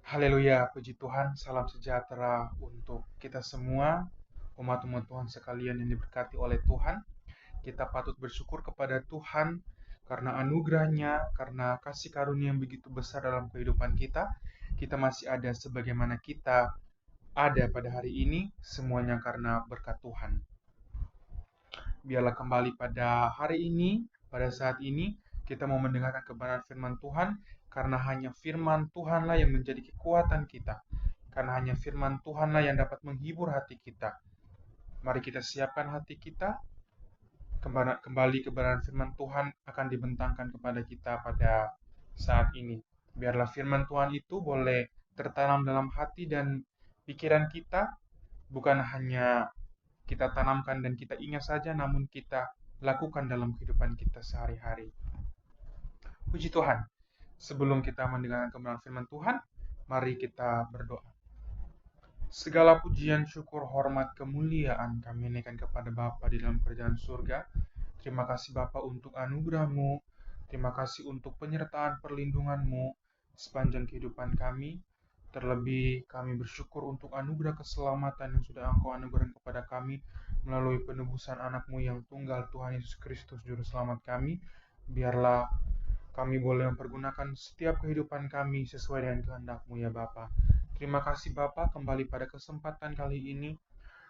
Haleluya, puji Tuhan, salam sejahtera untuk kita semua, umat-umat Tuhan sekalian yang diberkati oleh Tuhan. Kita patut bersyukur kepada Tuhan karena anugerahnya, karena kasih karunia yang begitu besar dalam kehidupan kita. Kita masih ada sebagaimana kita ada pada hari ini, semuanya karena berkat Tuhan. Biarlah kembali pada hari ini, pada saat ini, kita mau mendengarkan kebenaran firman Tuhan, karena hanya firman Tuhanlah yang menjadi kekuatan kita. Karena hanya firman Tuhanlah yang dapat menghibur hati kita. Mari kita siapkan hati kita, kembali kebenaran firman Tuhan akan dibentangkan kepada kita pada saat ini. Biarlah firman Tuhan itu boleh tertanam dalam hati dan pikiran kita, bukan hanya kita tanamkan dan kita ingat saja, namun kita lakukan dalam kehidupan kita sehari-hari. Puji Tuhan. Sebelum kita mendengarkan kebenaran firman Tuhan, mari kita berdoa. Segala pujian, syukur, hormat, kemuliaan kami naikkan kepada Bapa di dalam kerajaan surga. Terima kasih Bapa untuk anugerah-Mu. Terima kasih untuk penyertaan perlindungan-Mu sepanjang kehidupan kami. Terlebih kami bersyukur untuk anugerah keselamatan yang sudah Engkau anugerahkan kepada kami melalui penebusan anak-Mu yang tunggal, Tuhan Yesus Kristus, Juru Selamat kami. Biarlah kami boleh mempergunakan setiap kehidupan kami sesuai dengan kehendak-Mu ya Bapa. Terima kasih Bapa, kembali pada kesempatan kali ini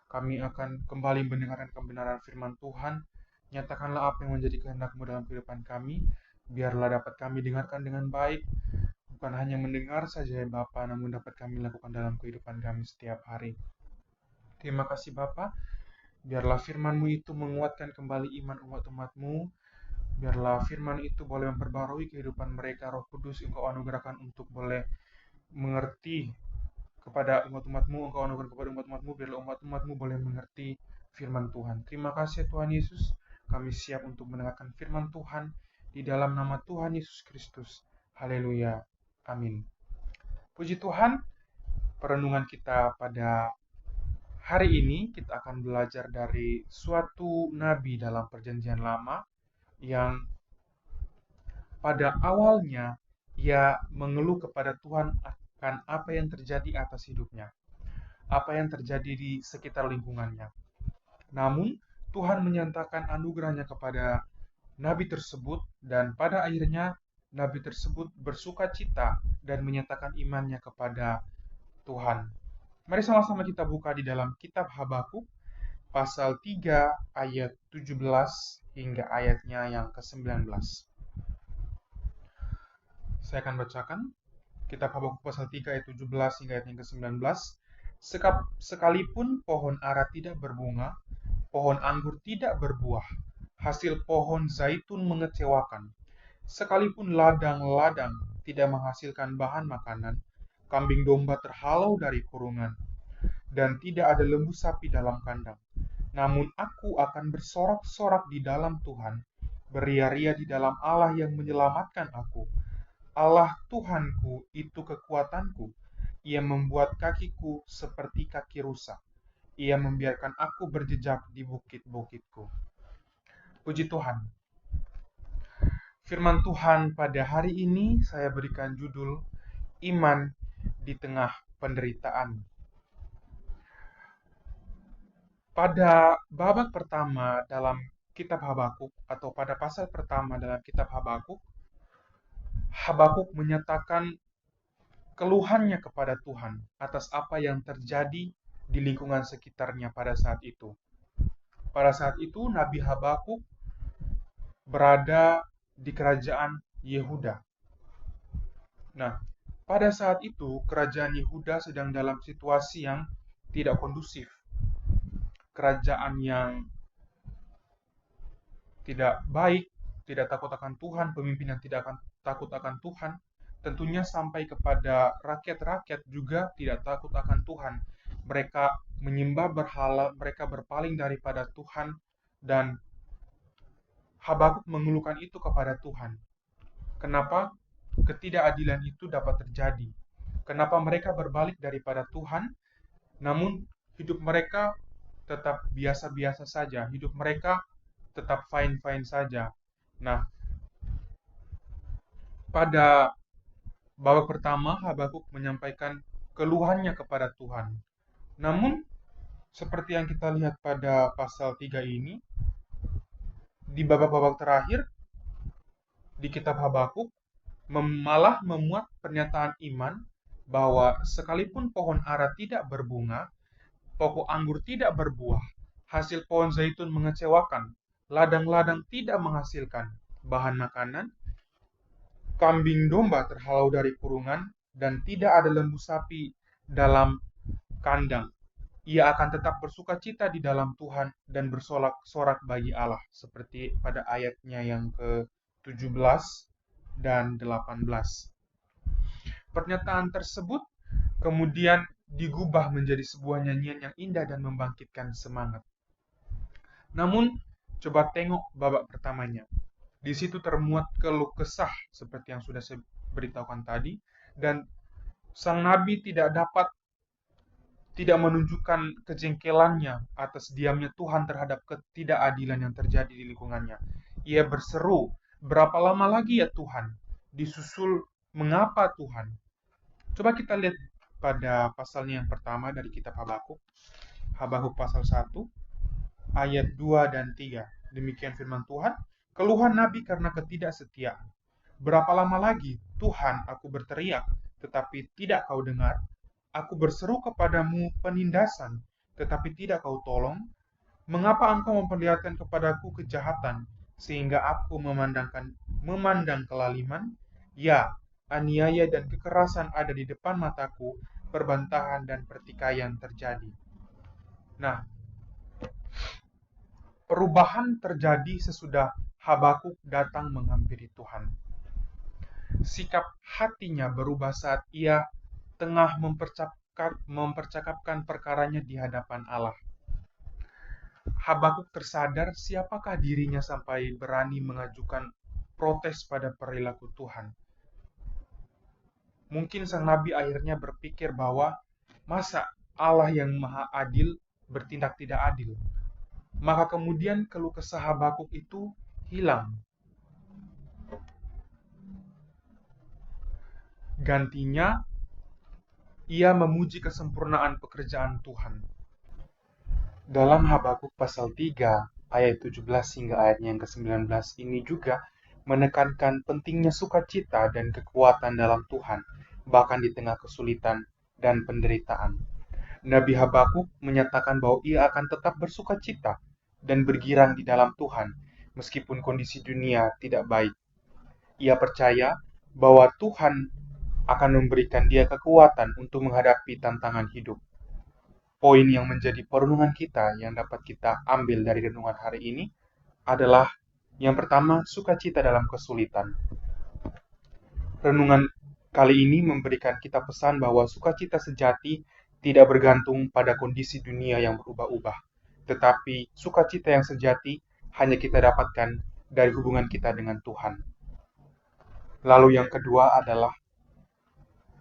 kami akan kembali mendengarkan kebenaran firman Tuhan. Nyatakanlah apa yang menjadi kehendak-Mu dalam kehidupan kami. Biarlah dapat kami dengarkan dengan baik, bukan hanya mendengar saja ya Bapa, namun dapat kami lakukan dalam kehidupan kami setiap hari. Terima kasih Bapa. Biarlah firman-Mu itu menguatkan kembali iman umat-umat-Mu. Biarlah firman itu boleh memperbarui kehidupan mereka. Roh Kudus Engkau anugerahkan untuk boleh mengerti kepada umat-umat-Mu. Engkau anugerahkan kepada umat-umat-Mu. Biarlah umat-umat-Mu boleh mengerti firman Tuhan. Terima kasih Tuhan Yesus. Kami siap untuk mendengarkan firman Tuhan di dalam nama Tuhan Yesus Kristus. Haleluya. Amin. Puji Tuhan, perenungan kita pada hari ini kita akan belajar dari suatu nabi dalam perjanjian lama yang pada awalnya ia mengeluh kepada Tuhan akan apa yang terjadi atas hidupnya, apa yang terjadi di sekitar lingkungannya. Namun Tuhan menyatakan anugerahnya kepada nabi tersebut, dan pada akhirnya nabi tersebut bersuka cita dan menyatakan imannya kepada Tuhan. Mari sama-sama kita buka di dalam kitab Habakuk pasal 3 ayat 17 hingga ayatnya yang ke-19. Saya akan bacakan kitab Habakuk pasal 3 ayat 17 hingga ayat yang ke-19. Sekalipun pohon ara tidak berbunga, pohon anggur tidak berbuah, hasil pohon zaitun mengecewakan. Sekalipun ladang-ladang tidak menghasilkan bahan makanan, kambing domba terhalau dari kurungan, dan tidak ada lembu sapi dalam kandang. Namun aku akan bersorak-sorak di dalam Tuhan, beria-ria di dalam Allah yang menyelamatkan aku. Allah Tuhanku itu kekuatanku. Ia membuat kakiku seperti kaki rusa. Ia membiarkan aku berjejak di bukit-bukitku. Puji Tuhan. Firman Tuhan pada hari ini saya berikan judul Iman di Tengah Penderitaan. Pada babak pertama dalam kitab Habakuk, atau pada pasal pertama dalam kitab Habakuk, Habakuk menyatakan keluhannya kepada Tuhan atas apa yang terjadi di lingkungan sekitarnya pada saat itu. Pada saat itu Nabi Habakuk berada di kerajaan Yehuda. Nah, pada saat itu kerajaan Yehuda sedang dalam situasi yang tidak kondusif. Kerajaan yang tidak baik, tidak takut akan Tuhan, pemimpin yang tidak akan takut akan Tuhan, tentunya sampai kepada rakyat-rakyat juga tidak takut akan Tuhan. Mereka menyembah berhala, mereka berpaling daripada Tuhan, dan Habakuk mengeluhkan itu kepada Tuhan. Kenapa ketidakadilan itu dapat terjadi? Kenapa mereka berbalik daripada Tuhan, namun hidup mereka tetap biasa-biasa saja, hidup mereka tetap fine-fine saja. Nah, pada Babak pertama, Habakuk menyampaikan keluhannya kepada Tuhan. Namun, seperti yang kita lihat pada pasal 3 ini, di babak-babak terakhir di kitab Habakuk, malah memuat pernyataan iman bahwa sekalipun pohon ara tidak berbunga, pokok anggur tidak berbuah, hasil pohon zaitun mengecewakan, ladang-ladang tidak menghasilkan bahan makanan, kambing domba terhalau dari kurungan, dan tidak ada lembu sapi dalam kandang. Ia akan tetap bersuka cita di dalam Tuhan dan bersorak-sorak bagi Allah. Seperti pada ayatnya yang ke-17 dan 18. Pernyataan tersebut kemudian digubah menjadi sebuah nyanyian yang indah dan membangkitkan semangat. Namun, coba tengok babak pertamanya. Di situ termuat keluh kesah seperti yang sudah saya beritahukan tadi, dan sang nabi tidak menunjukkan kejengkelannya atas diamnya Tuhan terhadap ketidakadilan yang terjadi di lingkungannya. Ia berseru, "Berapa lama lagi ya Tuhan?" Disusul, "Mengapa Tuhan?" Coba kita lihat pada pasalnya yang pertama dari kitab Habakuk. Habakuk pasal 1, ayat 2 dan 3. Demikian firman Tuhan, "Keluhan nabi karena ketidaksetiaan. Berapa lama lagi, Tuhan, aku berteriak, tetapi tidak kau dengar? Aku berseru kepadamu penindasan, tetapi tidak kau tolong. Mengapa engkau memperlihatkan kepadaku kejahatan, sehingga aku memandang kelaliman? Ya, aniaya dan kekerasan ada di depan mataku, perbantahan dan pertikaian terjadi." Nah, perubahan terjadi sesudah Habakuk datang menghampiri Tuhan. Sikap hatinya berubah saat ia tengah mempercakapkan perkaranya di hadapan Allah. Habakuk tersadar siapakah dirinya sampai berani mengajukan protes pada perilaku Tuhan. Mungkin sang nabi akhirnya berpikir bahwa masa Allah yang maha adil bertindak tidak adil. Maka kemudian keluh kesah Habakuk itu hilang. Gantinya, ia memuji kesempurnaan pekerjaan Tuhan. Dalam Habakuk pasal 3 ayat 17 hingga ayatnya yang ke-19 ini juga menekankan pentingnya sukacita dan kekuatan dalam Tuhan, bahkan di tengah kesulitan dan penderitaan. Nabi Habakuk menyatakan bahwa ia akan tetap bersukacita dan bergirang di dalam Tuhan, meskipun kondisi dunia tidak baik. Ia percaya bahwa Tuhan akan memberikan dia kekuatan untuk menghadapi tantangan hidup. Poin yang menjadi perenungan kita yang dapat kita ambil dari renungan hari ini adalah yang pertama, sukacita dalam kesulitan. Renungan kali ini memberikan kita pesan bahwa sukacita sejati tidak bergantung pada kondisi dunia yang berubah-ubah, tetapi sukacita yang sejati hanya kita dapatkan dari hubungan kita dengan Tuhan. Lalu yang kedua adalah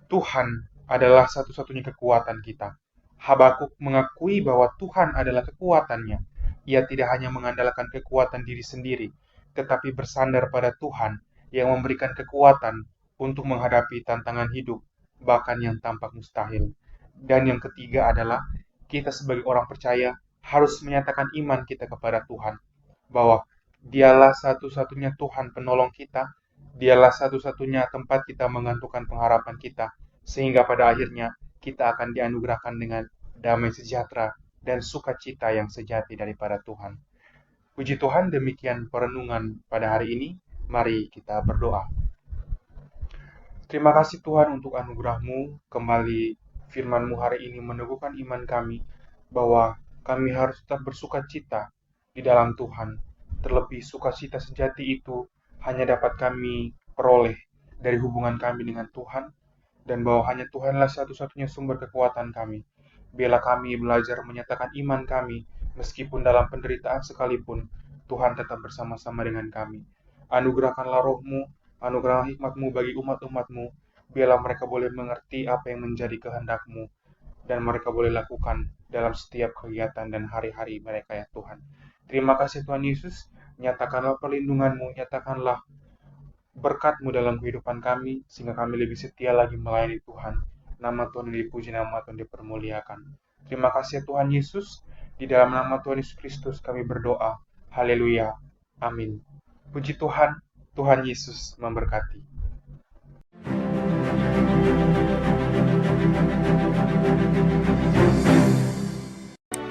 Tuhan adalah satu-satunya kekuatan kita. Habakuk mengakui bahwa Tuhan adalah kekuatannya. Ia tidak hanya mengandalkan kekuatan diri sendiri, tetapi bersandar pada Tuhan yang memberikan kekuatan untuk menghadapi tantangan hidup, bahkan yang tampak mustahil. Dan yang ketiga adalah kita sebagai orang percaya harus menyatakan iman kita kepada Tuhan, bahwa Dialah satu-satunya Tuhan penolong kita, Dialah satu-satunya tempat kita menggantungkan pengharapan kita, sehingga pada akhirnya kita akan dianugerahkan dengan damai sejahtera dan sukacita yang sejati daripada Tuhan. Puji Tuhan, demikian perenungan pada hari ini. Mari kita berdoa. Terima kasih Tuhan untuk anugerah-Mu. Kembali firman-Mu hari ini meneguhkan iman kami bahwa kami harus tetap bersukacita di dalam Tuhan. Terlebih sukacita sejati itu hanya dapat kami peroleh dari hubungan kami dengan Tuhan, dan bahwa hanya Tuhanlah satu-satunya sumber kekuatan kami. Biarlah kami belajar menyatakan iman kami, meskipun dalam penderitaan sekalipun, Tuhan tetap bersama-sama dengan kami. Anugerahkanlah roh-Mu, anugerah hikmat-Mu bagi umat-umat-Mu, biarlah mereka boleh mengerti apa yang menjadi kehendak-Mu, dan mereka boleh lakukan dalam setiap kegiatan dan hari-hari mereka ya Tuhan. Terima kasih Tuhan Yesus, nyatakanlah perlindungan-Mu, nyatakanlah berkat-Mu dalam kehidupan kami, sehingga kami lebih setia lagi melayani Tuhan. Nama Tuhan dipuji, nama Tuhan dipermuliakan. Terima kasih Tuhan Yesus, di dalam nama Tuhan Yesus Kristus kami berdoa. Haleluya. Amin. Puji Tuhan, Tuhan Yesus memberkati.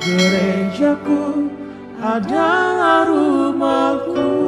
Gerejaku adalah rumahku.